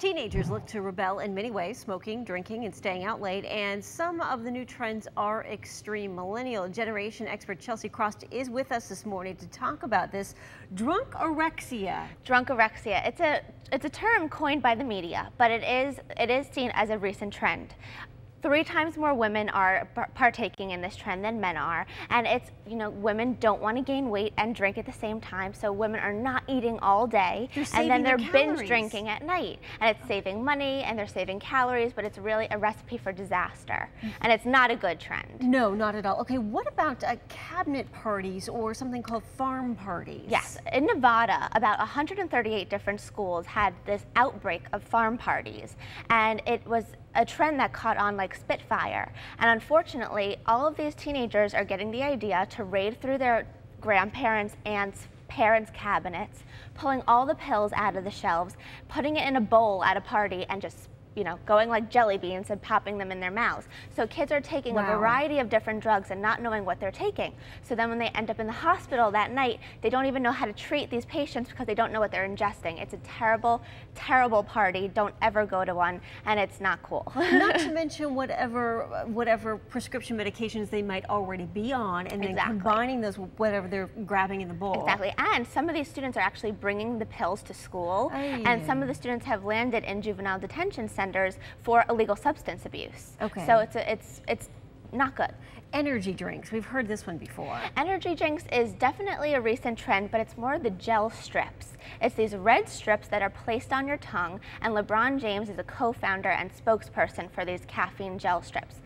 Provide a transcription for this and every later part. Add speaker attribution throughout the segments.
Speaker 1: Teenagers look to rebel in many ways, smoking, drinking, and staying out late. And some of the new trends are extreme. Millennial generation expert Chelsea Krost is with us this morning to talk about this drunkorexia.
Speaker 2: Drunkorexia. It's a term coined by the media, but it is seen as a recent trend. 3 times more women are partaking in this trend than men are, and it's, women don't want to gain weight and drink at the same time, so women are not eating all day, and then they're binge drinking at night, and it's saving money and they're saving calories, but it's really a recipe for disaster, and it's not a good trend.
Speaker 1: No, not at all. Okay, what about cabinet parties or something called farm parties?
Speaker 2: Yes, in Nevada, about 138 different schools had this outbreak of farm parties, and it was a trend that caught on like Spitfire. And unfortunately, all of these teenagers are getting the idea to raid through their grandparents' aunts' parents' cabinets, pulling all the pills out of the shelves, putting it in a bowl at a party, and just going like jelly beans and popping them in their mouths. So kids are taking a variety of different drugs and not knowing what they're taking. So then when they end up in the hospital that night, they don't even know how to treat these patients because they don't know what they're ingesting. It's a terrible, terrible party. Don't ever go to one, and it's not cool.
Speaker 1: Not to mention whatever prescription medications they might already be on, and then combining those with whatever they're grabbing in the bowl.
Speaker 2: Exactly, and some of these students are actually bringing the pills to school, and some of the students have landed in juvenile detention centers for illegal substance abuse.
Speaker 1: Okay.
Speaker 2: So it's not good.
Speaker 1: Energy drinks, we've heard this one before.
Speaker 2: Energy drinks is definitely a recent trend, but it's more the gel strips. It's these red strips that are placed on your tongue, and LeBron James is a co-founder and spokesperson for these caffeine gel strips.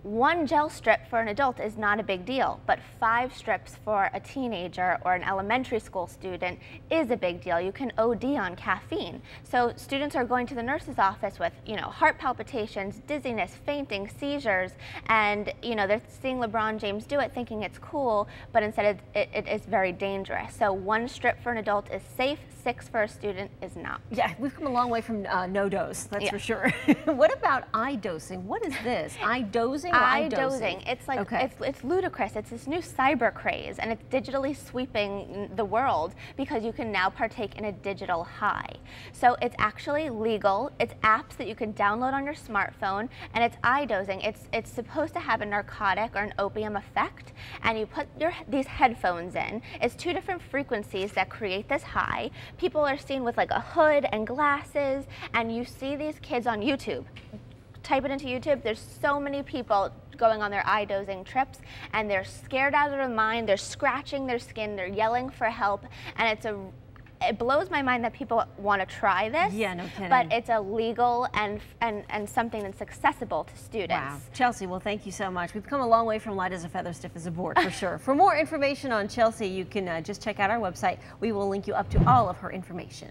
Speaker 2: 1 gel strip for an adult is not a big deal, but 5 strips for a teenager or an elementary school student is a big deal. You can OD on caffeine. So students are going to the nurse's office with, heart palpitations, dizziness, fainting, seizures, and, they're seeing LeBron James do it thinking it's cool, but instead it is very dangerous. So 1 strip for an adult is safe, 6 for a student is not.
Speaker 1: Yeah, we've come a long way from no dose, that's for sure. What about eye dosing? What is this? Eye dosing?
Speaker 2: Eye dosing. It's like it's ludicrous. It's this new cyber craze, and it's digitally sweeping the world because you can now partake in a digital high. So it's actually legal. It's apps that you can download on your smartphone, and it's eye dosing. It's supposed to have a narcotic or an opium effect, and you put these headphones in. It's 2 different frequencies that create this high. People are seen with like a hood and glasses, and you see these kids on YouTube. Type it into YouTube, there's so many people going on their eye dosing trips, and they're scared out of their mind, they're scratching their skin, they're yelling for help, and it blows my mind that people want to try this.
Speaker 1: Yeah, no kidding.
Speaker 2: But it's illegal and something that's accessible to students.
Speaker 1: Wow. Chelsea, well, thank you so much. We've come a long way from light as a feather, stiff as a board, for sure. For more information on Chelsea, you can just check out our website. We will link you up to all of her information.